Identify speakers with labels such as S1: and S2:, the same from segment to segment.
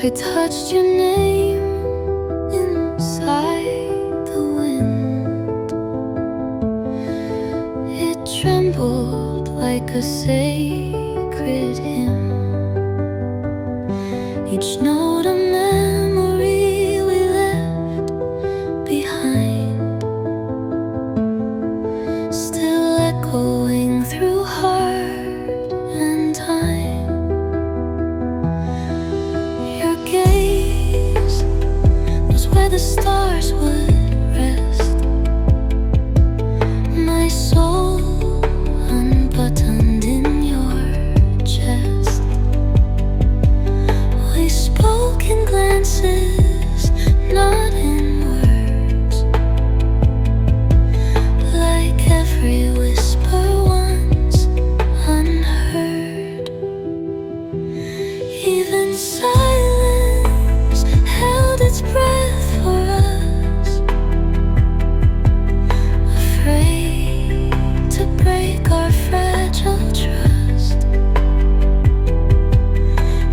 S1: I touched your name inside the wind. It trembled like a sacred hymn. Each note a memory we left behind, still echoing through heart and time. Your gaze was where the stars would rest. My soul unbuttoned in your chest. We spoke in glances, not in words, like every whisper once unheard. Even silence held its breath for us, afraid to break our fragile trust.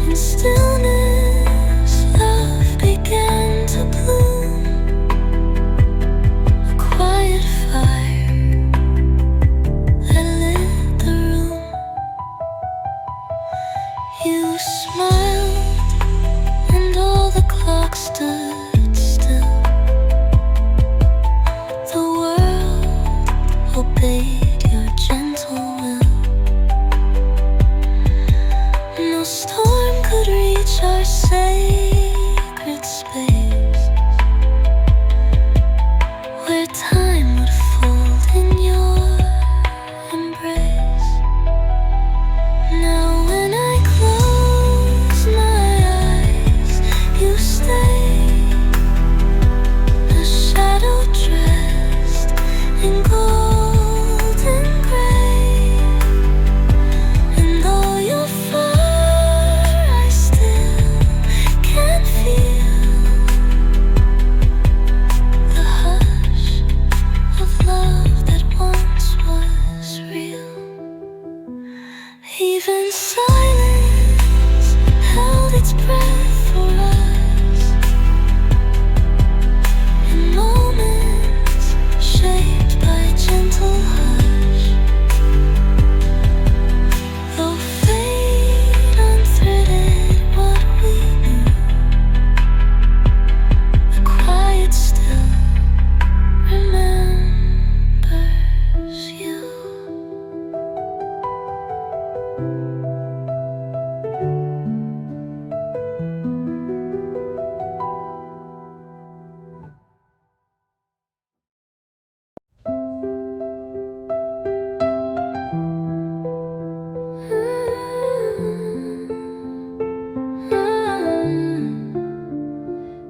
S1: In stillness, love began to bloom, a quiet fire that lit the room. You smiled, and all the clocks stood still. The world obeyed your gentle will. No storm could reach our sacred space, where time would fold in your embrace. Now when I close my eyes, you stay, a shadow dressed in golden gray. And though you're far, I still can feel the hush of love that once was real. Even silence held its breath for us, in moments shaped by gentle hush. Though fate unthreaded what we knew, the quiet still remembers you.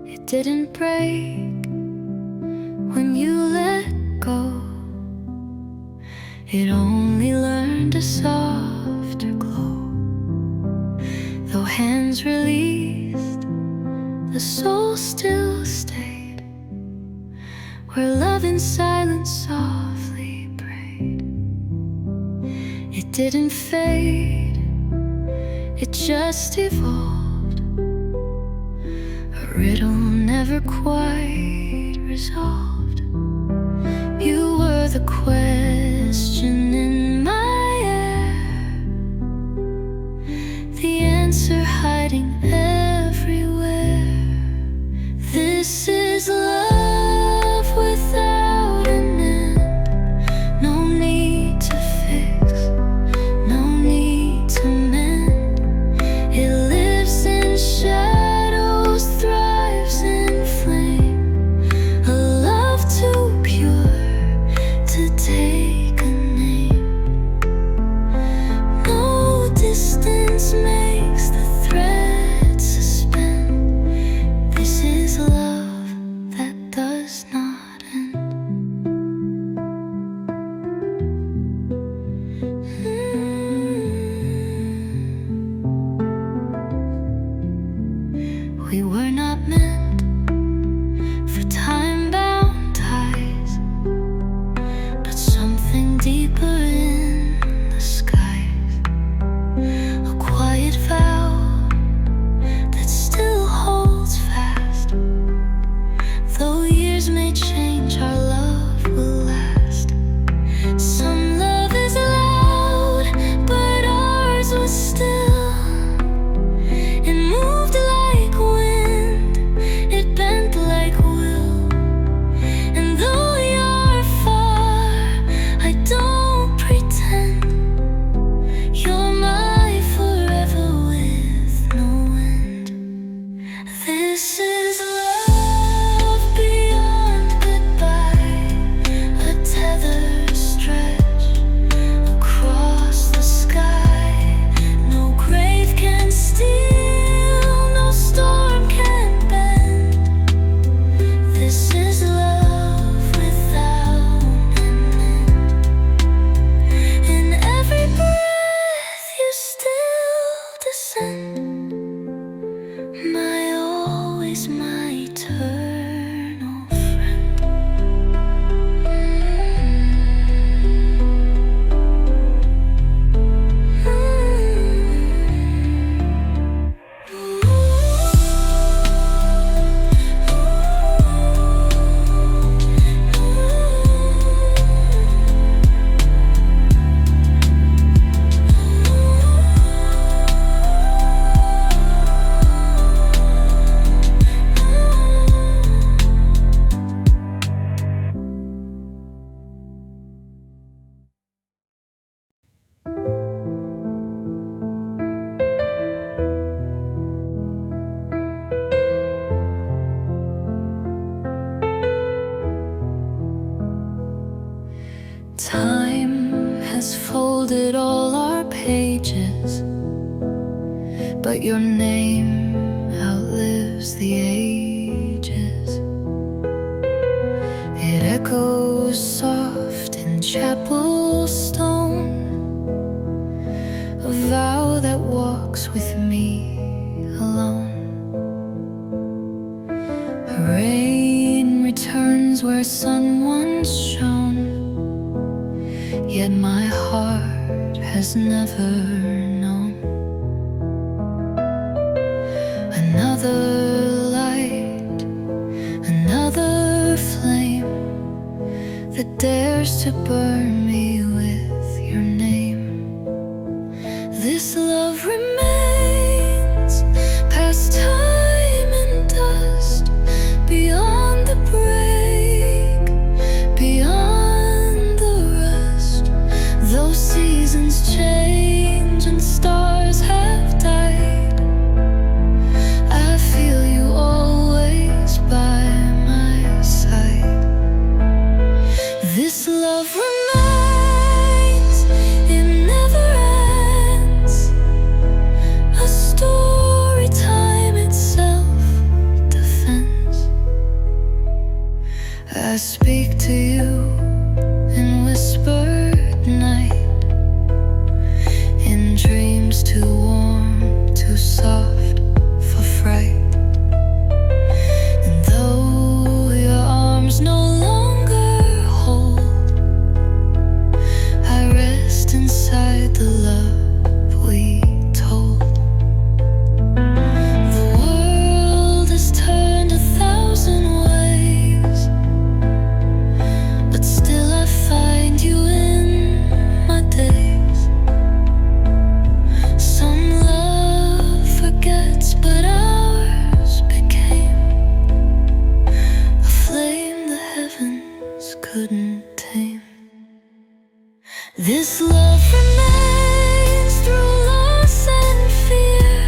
S1: It didn't break when you let go. It only learned a softer glow. Though hands released, the soul still stayed, where love in silence softly prayed. It didn't fade, it just evolved, a riddle never quite resolved. You were the question in my air, the answer hiding everywhere. This is love without an end. No need to fix, no need to mend. It lives in shadows, thrives in flame. A love too pure to take a name. No distance makes the thread present, my always, my eternal friend. Time has folded all our pages, but your name outlives the ages. It echoes soft in chapel stone, a vow that walks with me alone. Rain returns where sun once shone, yet my heart has never known another light, another flame that dares to burn me with your name. This love remains past time and dust, beyond the break, beyond the rust. Though seasons change and stars have died, I feel you always by my side. This love remains, it never ends, a story time itself defends. I speak to you in whispered night, in dreams too warm, too soft for fright. And though your arms no longer hold, I rest inside the love we told. The world has turned 1,000 ways, but still I find you in my days. Some love forgets, but ours became a flame the heavens couldn't tame. This love remains through loss and fear,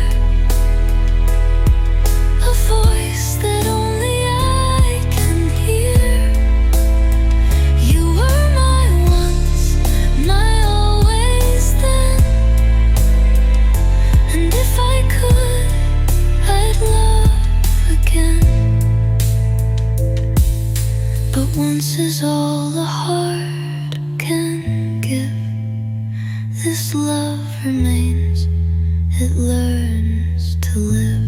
S1: a voice that only I can hear. You were my once, my always then, and if I could, I'd love again. But once is all a heart can give. This love remains, it learns to live.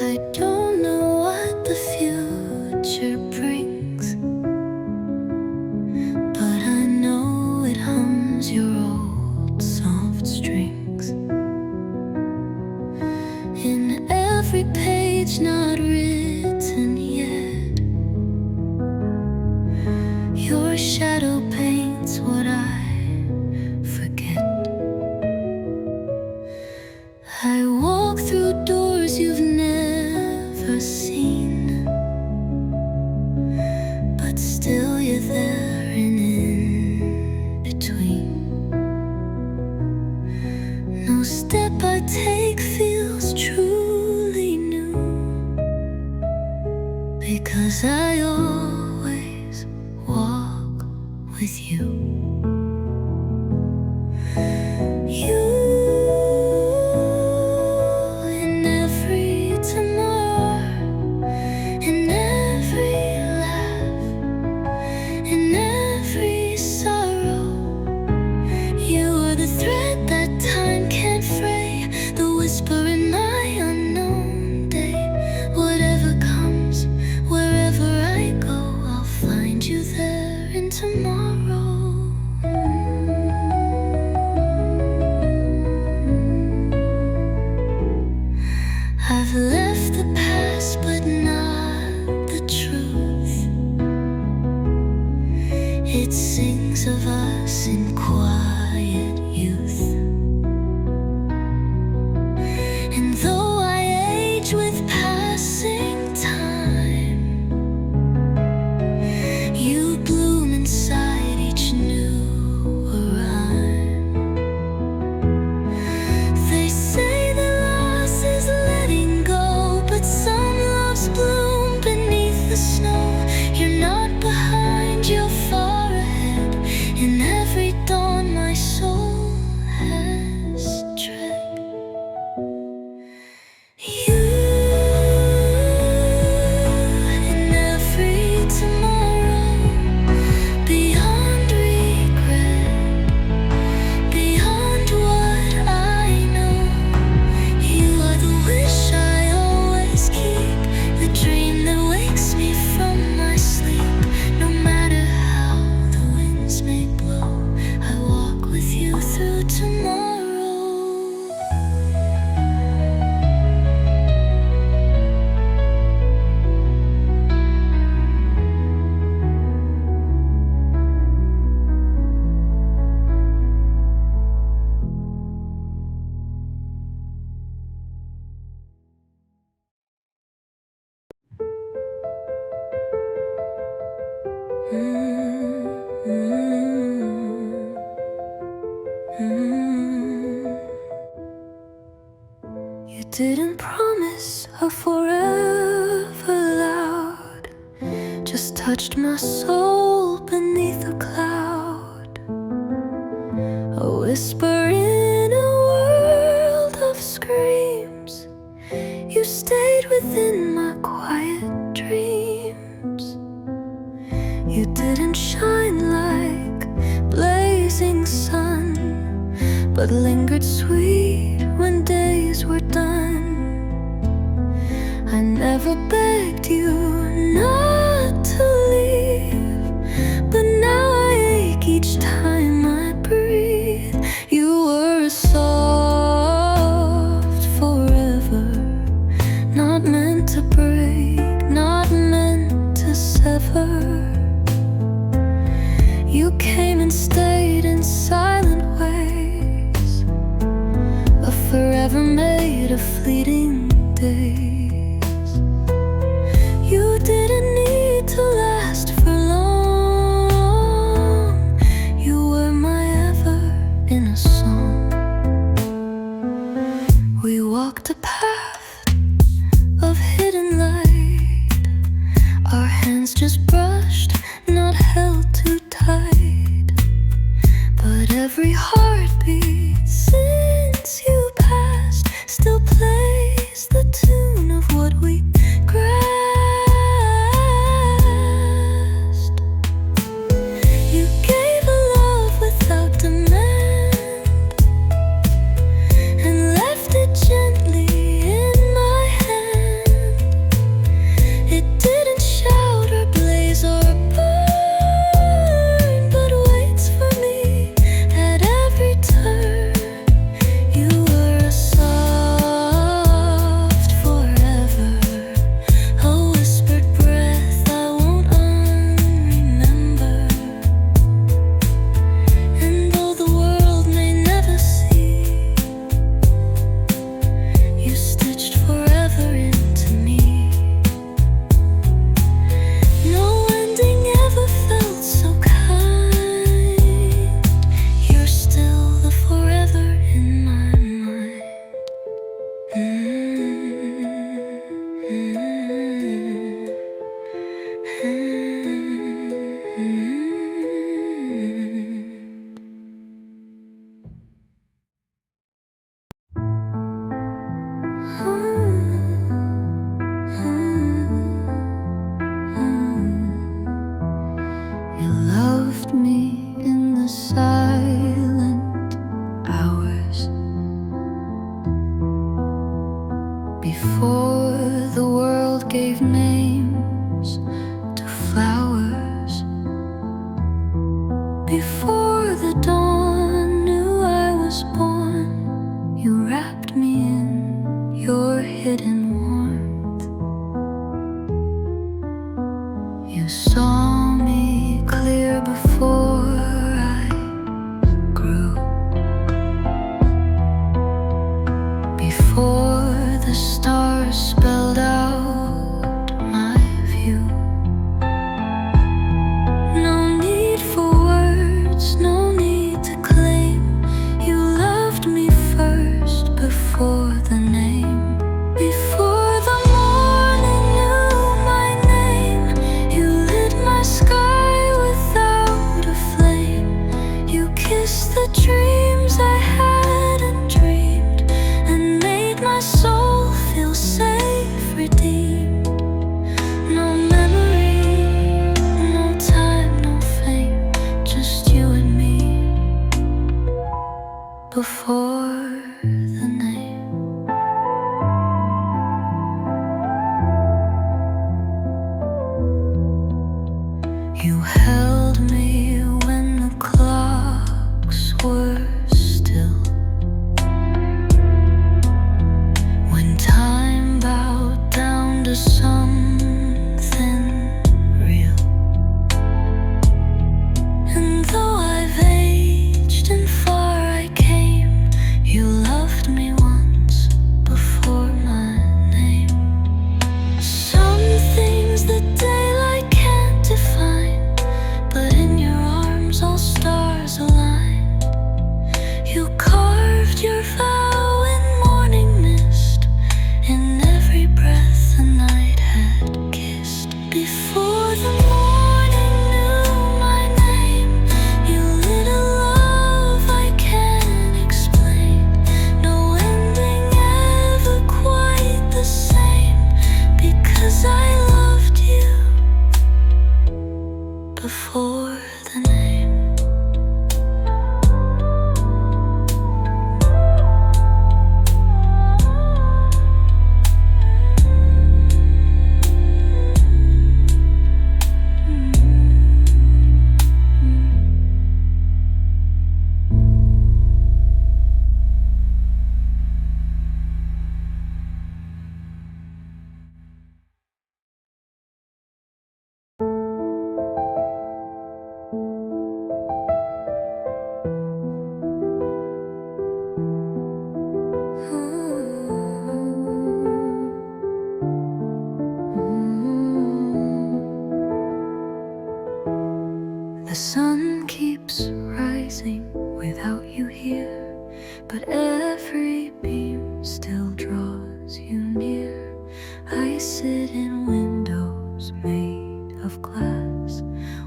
S1: I don't know what the future brings, but I know it hums your old soft strings. In every page not written yet, your shadow paints what I forget. I walk through doors you've never seen, but still you're there and in between. No step I take feels truly new, because I always walk with you. You in every tomorrow, in every laugh, in every sorrow. You are the thread that time can't fray, the whisper in my unknown day. Whatever comes, wherever I go, I'll find you there in tomorrow. I've left the past, but not the truth. It sings of us in quiet youth. And though I age with passing time, you bloom inside each new rhyme. They say that loss is letting go, but some loves bloom beneath the snow. You're not behind, you're far ahead. In every dawn my soul has tread. You in every tomorrow, beyond regret, beyond what I know. You are the wish I always keep, the dream that wakes me from my sleep. No matter how the winds may blow, I walk with you through tomorrow. You didn't promise a forever loud, just touched my soul beneath a cloud. A whisper in a world of screams. You stayed within my quiet dreams. You didn't shine like blazing sun, but lingered sweet when days were done. I never begged you not to leave, but now I ache each time I breathe. You were a soft forever, not meant to break, not meant to sever. You came and stayed in silent ways, a forever made of fleeting days. You didn't need to last for long. You were my ever in a song. We walked a path of hidden light, our hands just brushed, not held too tight. But every heartbeat since you passed still plays the tune of Before the world gave names to flowers, before the dawn knew I was born, you wrapped me in your hidden warmth. You saw me clear before I grew, before the stars spelled out my view. No need for words, no need to claim. You loved me first before the name. Before the morning knew my name, you lit my sky without a flame. You kissed the dreams I hadn't dreamed and made my soul feel safe, redeemed. No memory, no time, no fame, just you and me. Before the name. You held me when the clocks were still, when time bowed down to something real. And though I've aged and far I came, you loved me once before my name. Some things that daylight can't define, but in your arms all stars align. You carved your vow in morning mist, in every breath the night had kissed. Before the morning knew my name, you lit a love I can't explain. No ending ever quite the same, because I loved you before the name. The sun keeps rising without you here, but every beam still draws you near. I sit in windows made of glass,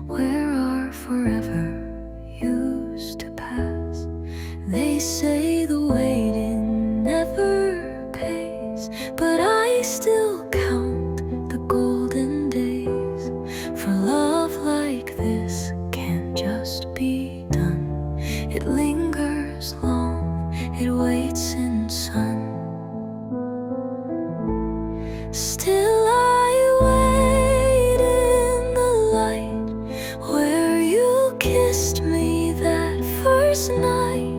S1: where our forever used to pass. They say the waiting never pays, but I still count the golden days. For love like this can't just be done. It lingers long, it waits in sun. Still I wait in the light where you kissed me that first night.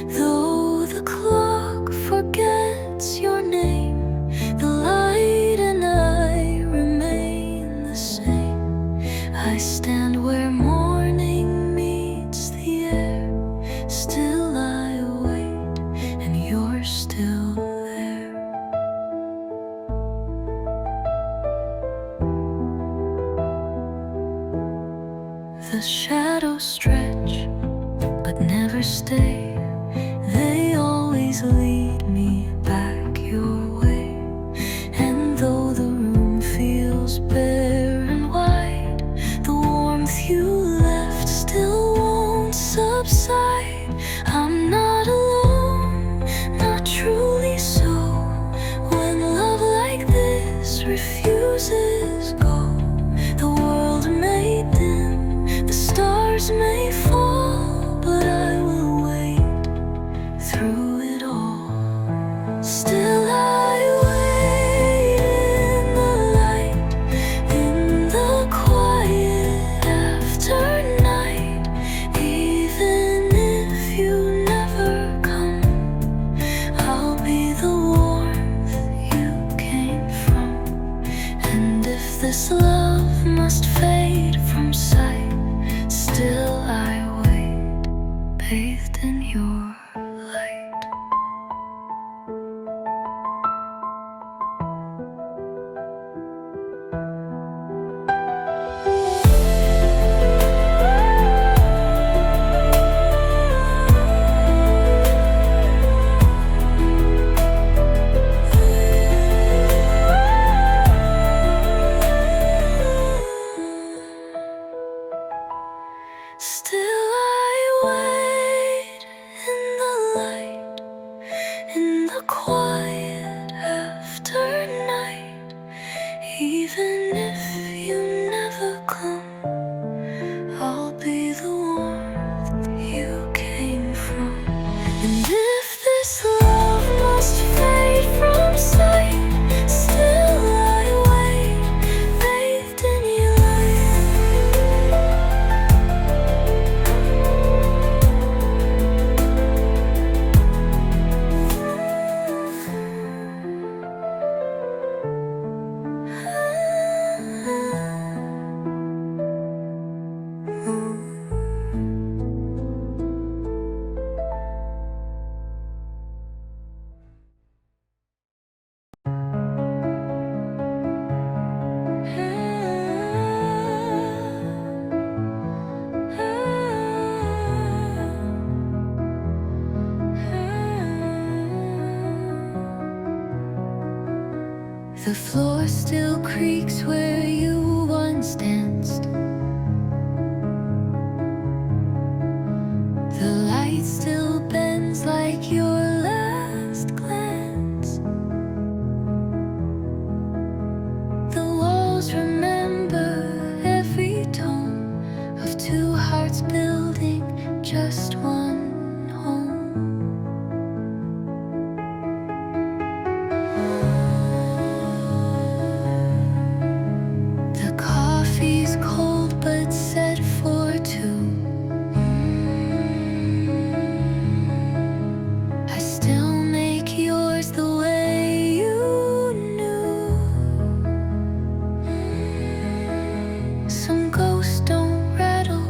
S1: Though the clock forgets your name, the light and I remain the same. I stand where morning meets the air. Still I wait, and you're still there. The shadows stretch, but never stay. They always lead me back your way. And though the room feels bare and wide, the warmth you left still won't subside. I'm not alone, not truly so. When love like this refuses go, the world may dim, the stars may fall, but I will wait through it all. The floor still creaks where you once danced. The light still bends like your last glance. The walls remember every tone of two hearts building just one home. The coffee's cold but set for two. I still make yours the way you knew. Some ghosts don't rattle,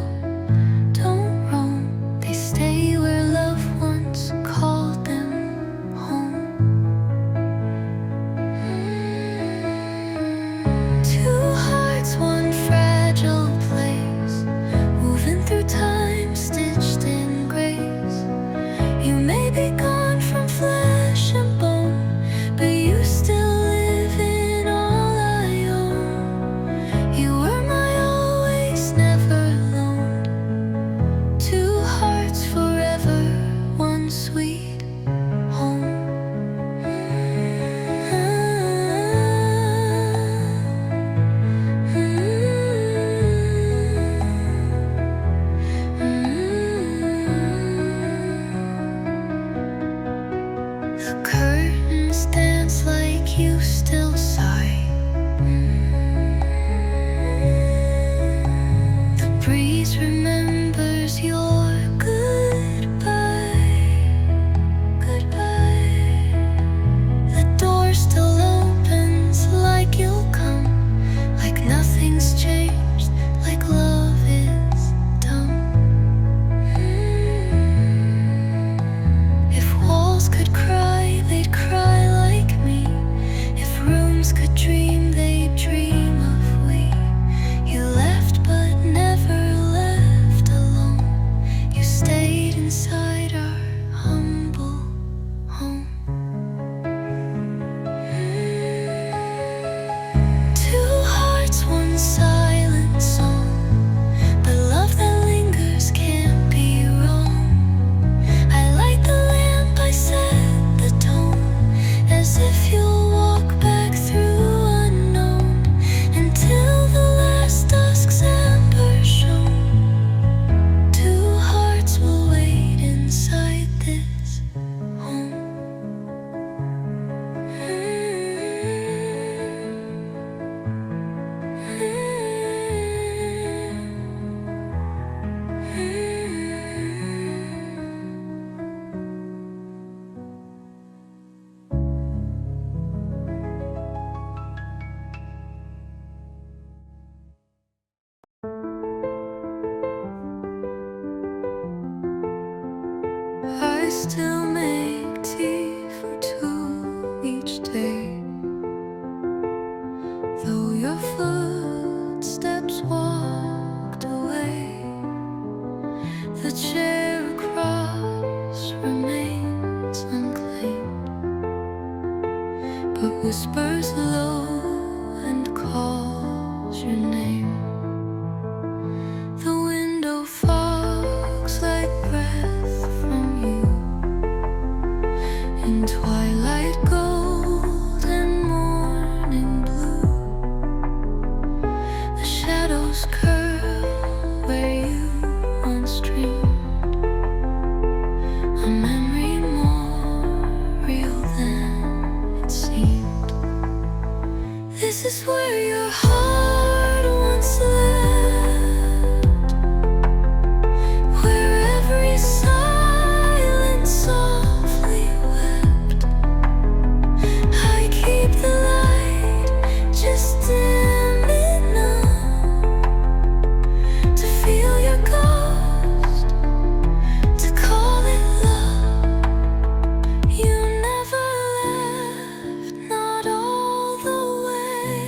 S1: don't roam. They stay where love once called them home. Two hearts, one fragile place, moving through time, stitched in grace. You may be gone from flesh and bone, but you still live in all I own. You were my always, never alone. Two hearts forever, one sweet home. The curtains dance like you still sigh. The breeze remembers your goodbye, goodbye. The door still opens like you'll come, like nothing's changed, like love is dumb. If walls could cry, they'd cry like me. If rooms could dream, they'd dream of we. You left but never left alone. You stayed inside our humble home. Two hearts, one silent song, but love that lingers can't be wrong. I light the lamp, I set the tone, as if you'll walk back through unknown, until the last dusk's ember shone. Two hearts will wait inside this home. I still make tea for two each day, though your footsteps walked away. The chair across remains unclaimed, but whispers low and calls your name. The window fogs like breath from you, in twilight gold and morning blue. The shadows curl where you once dreamed, a memory more real than it seemed. This is where your heart once lived, where every silence softly wept. I keep the light just dim enough to feel your ghost, to call it love. You never left, not all the way.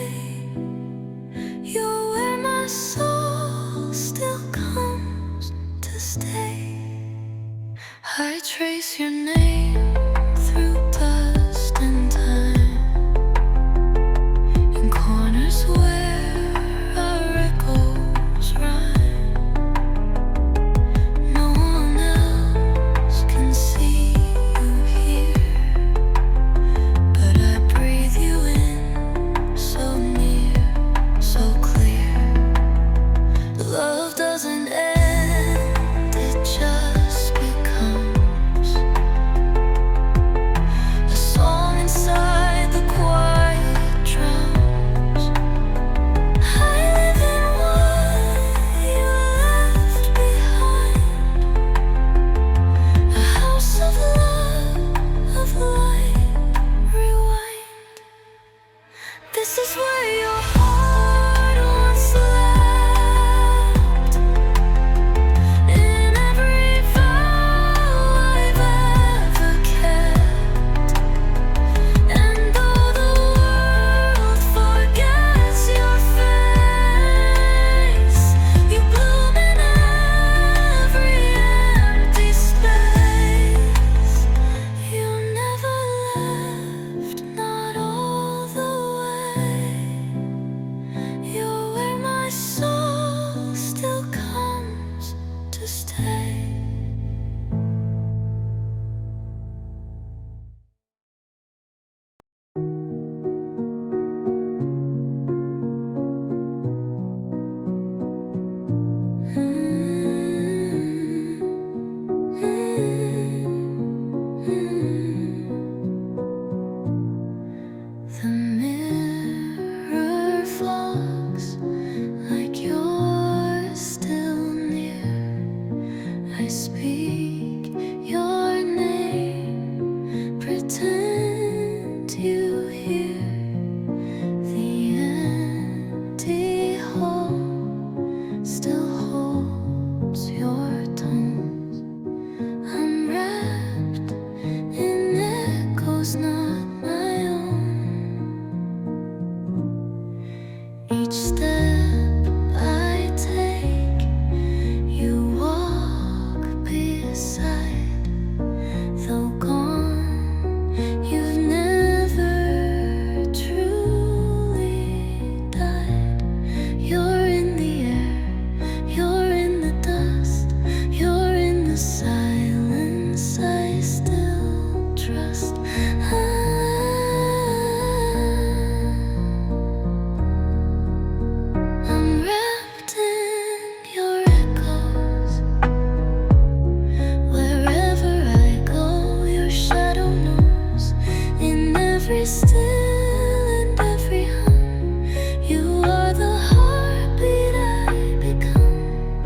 S1: every still and every hum. You are the heartbeat I become.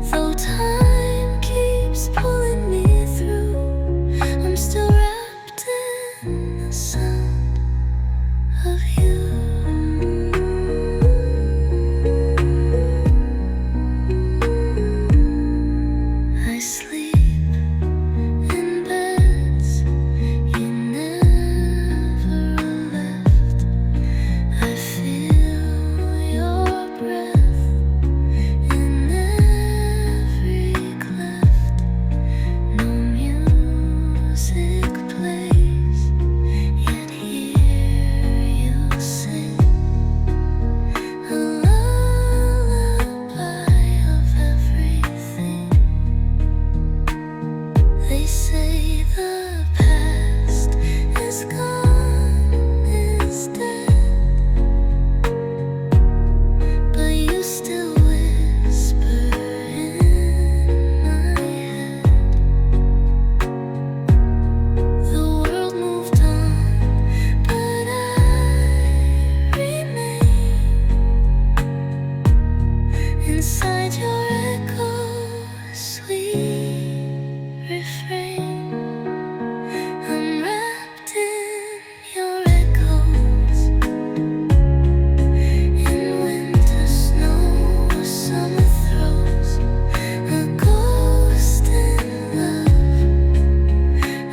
S1: Though time keeps pulling me through, I'm still wrapped in the sound of you. I sleep in beds you never left. I feel your breath in every cleft. No music plays, yet here you sing a lullaby of everything. They say the past is gone, is dead, but you still whisper in my head. The world moved on, but I remain inside your echo, sweet refrain. I'm wrapped in your echoes, in winter snow or summer throes, a ghost in love,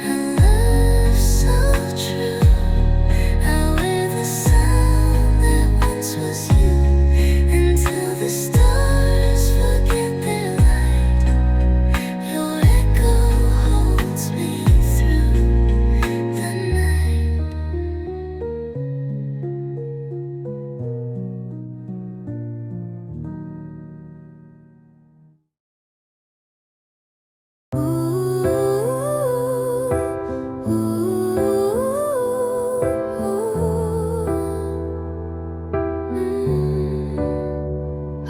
S1: a love so true. I wear the sound that once was you, until the stars forget their light. Your echo holds me through the night.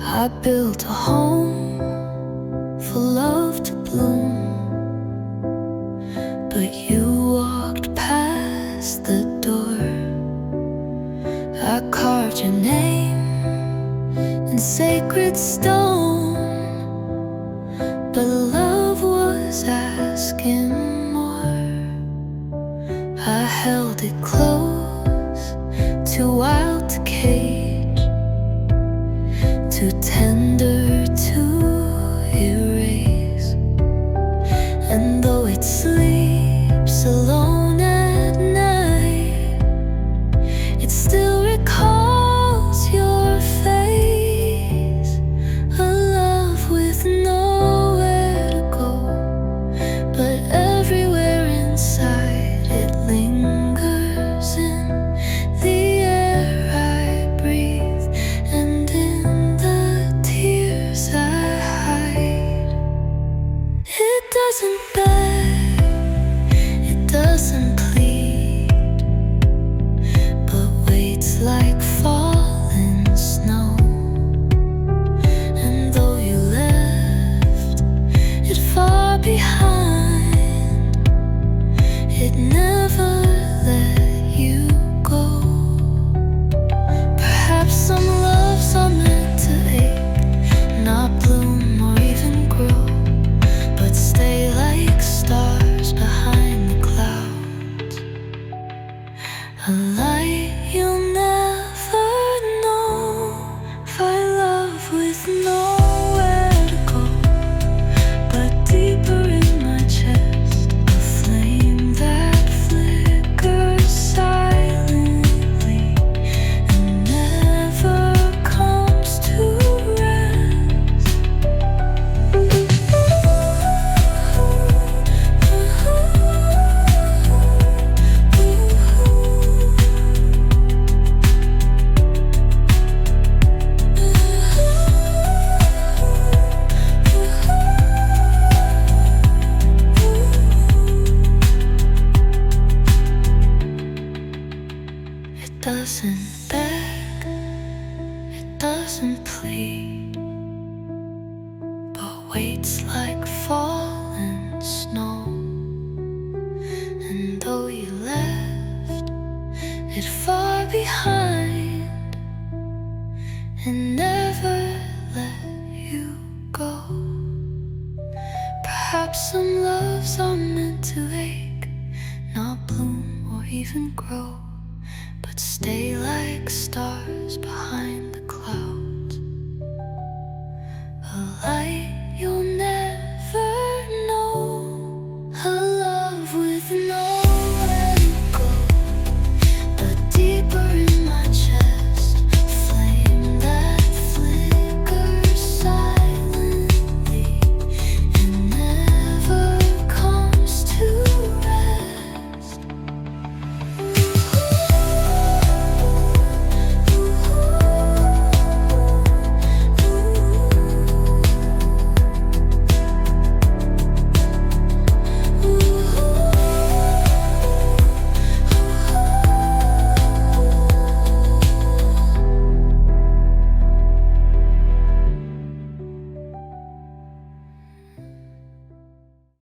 S1: I built a home for love to bloom, but you walked past the door. I carved your name in sacred stone, but love was asking more. I held it close, too wild to cage, too tender to erase. And though it sleeps alone at night, it still recalls your face. A love with nowhere to go, but everywhere inside it lingers, in the air I breathe and in the tears I hide. It doesn't beg, it doesn't plead, but waits like falling snow. And though you left it far behind, it never let you go. Perhaps some loves are meant to ache, not bloom or even grow, but stay like stars behind the clouds. A light you'll never know. Find love with nowhere to go, but deeper in my chest, a flame that flickers silently and never comes to rest. It doesn't beg, it doesn't plead, but waits like fallen snow. And though you left it far behind and never let you go. Perhaps some loves are meant to ache, not bloom or even grow, but stay like stars behind the clouds, a light you'll never